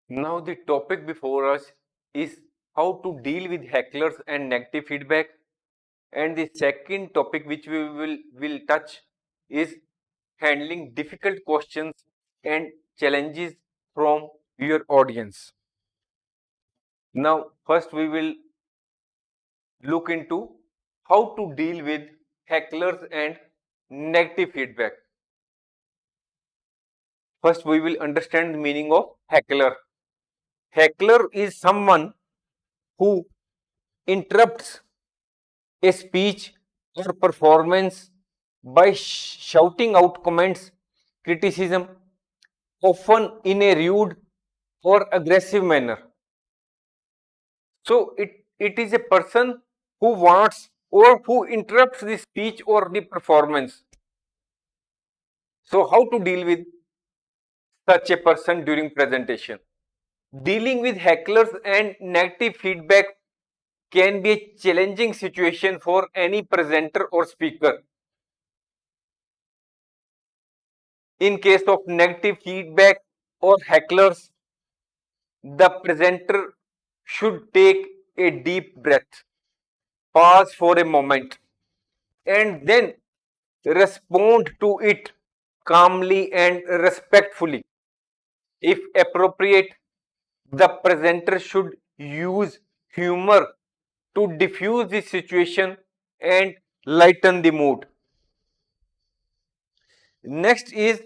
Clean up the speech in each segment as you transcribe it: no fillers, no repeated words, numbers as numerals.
Now the topic before us is how to deal with hecklers and negative feedback. And the second topic which we will touch is handling difficult questions and challenges from your audience. Now first we will look into how to deal with hecklers and negative feedback. First we will understand the meaning of heckler. Heckler is someone who interrupts a speech or performance by shouting out comments, criticism, often in a rude or aggressive manner. So it is a person who wants or who interrupts the speech or the performance. So how to deal with such a person during presentation? Dealing with hecklers and negative feedback can be a challenging situation for any presenter or speaker. In case of negative feedback or hecklers, the presenter should take a deep breath, pause for a moment, and then respond to it calmly and respectfully. If appropriate, the presenter should use humor to diffuse the situation and lighten the mood. Next is,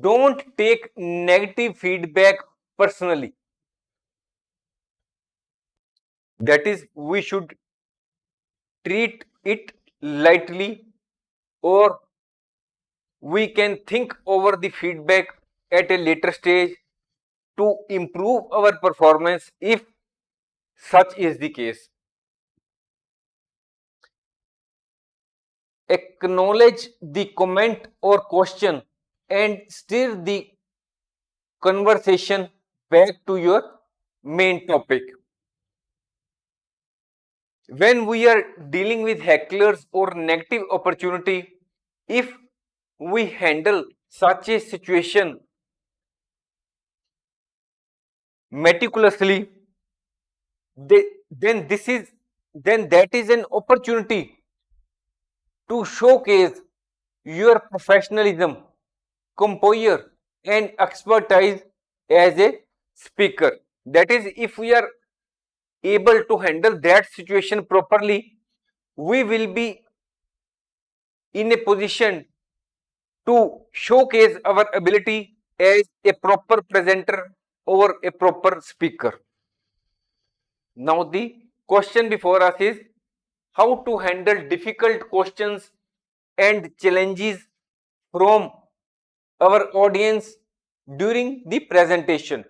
don't take negative feedback personally. That is, we should treat it lightly, or we can think over the feedback at a later stage to improve our performance if such is the case. Acknowledge the comment or question and steer the conversation back to your main topic. When we are dealing with hecklers or negative opportunity, if we handle such a situation meticulously, then this is then that is an opportunity to showcase your professionalism, composure, and expertise as a speaker. That is, if we are able to handle that situation properly, we will be in a position to showcase our ability as a proper presenter or a proper speaker. Now, the question before us is how to handle difficult questions and challenges from our audience during the presentation.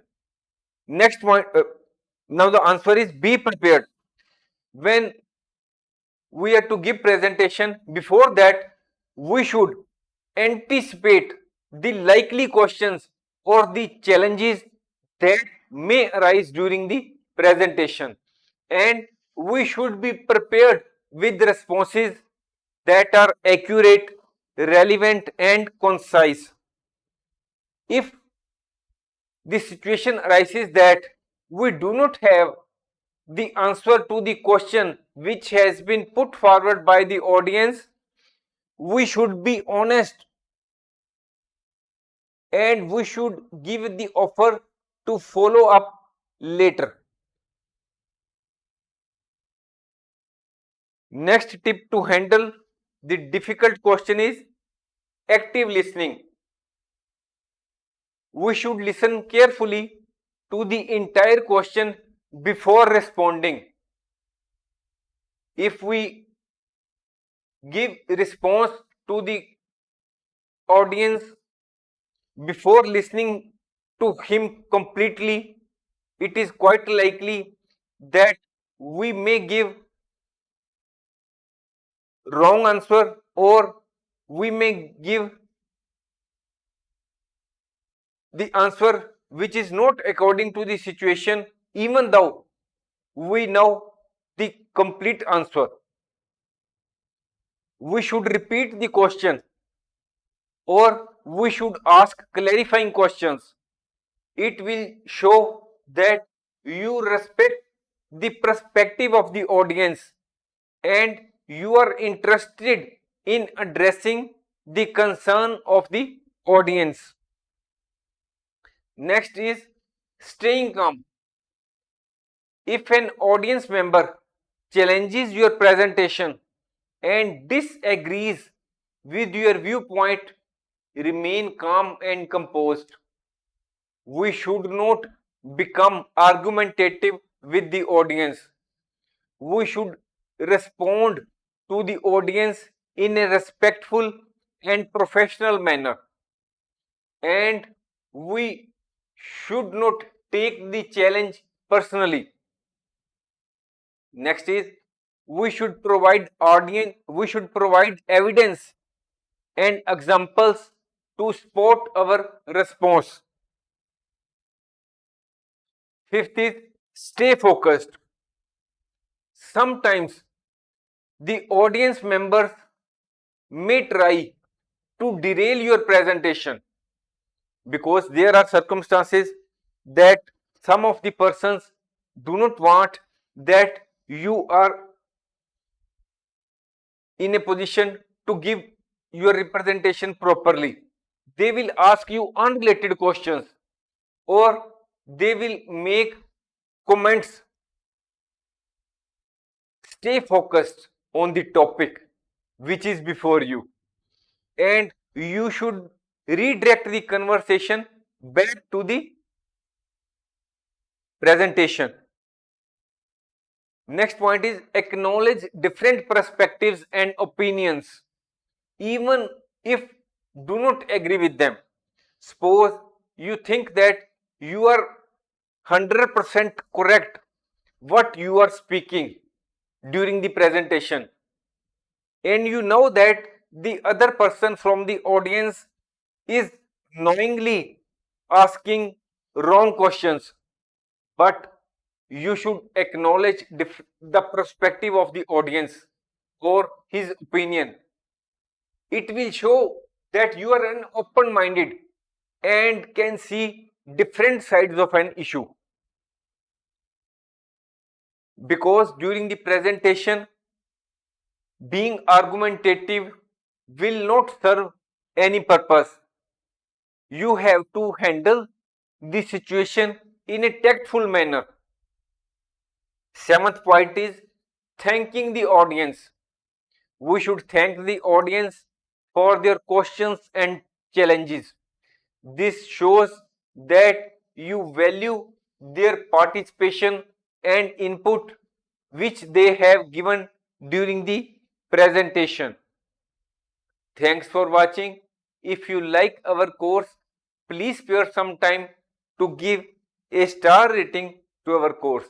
Next point, now the answer is be prepared. When we are to give presentation, before that we should anticipate the likely questions or the challenges that may arise during the presentation, and we should be prepared with responses that are accurate, relevant, and concise. If the situation arises that we do not have the answer to the question which has been put forward by the audience, we should be honest and we should give the offer to follow up later. Next tip to handle the difficult question is active listening. We should listen carefully to the entire question before responding. If we give response to the audience before listening to him completely, it is quite likely that we may give wrong answer, or we may give the answer which is not according to the situation, even though we know the complete answer. We should repeat the question, or we should ask clarifying questions. It will show that you respect the perspective of the audience and you are interested in addressing the concern of the audience. Next is staying calm. If an audience member challenges your presentation and disagrees with your viewpoint, remain calm and composed. We should not become argumentative with the audience. We should respond to the audience in a respectful and professional manner. And we should not take the challenge personally. Next is we should provide evidence and examples to support our response. Fifth is stay focused. Sometimes the audience members may try to derail your presentation because there are circumstances that some of the persons do not want that you are in a position to give your representation properly. They will ask you unrelated questions or they will make comments. Stay focused on the topic which is before you, and you should redirect the conversation back to the presentation. Next point is acknowledge different perspectives and opinions, even if do not agree with them. Suppose you think that you are 100% correct what you are speaking during the presentation, and you know that the other person from the audience is knowingly asking wrong questions, but you should acknowledge the perspective of the audience or his opinion. It will show that you are an open minded and can see different sides of an issue, because during the presentation being argumentative will not serve any purpose. You have to handle the situation in a tactful manner. Seventh point is thanking the audience. We should thank the audience for their questions and challenges. This shows that you value their participation and input which they have given during the presentation. Thanks for watching. If you like our course, please spare some time to give a star rating to our course.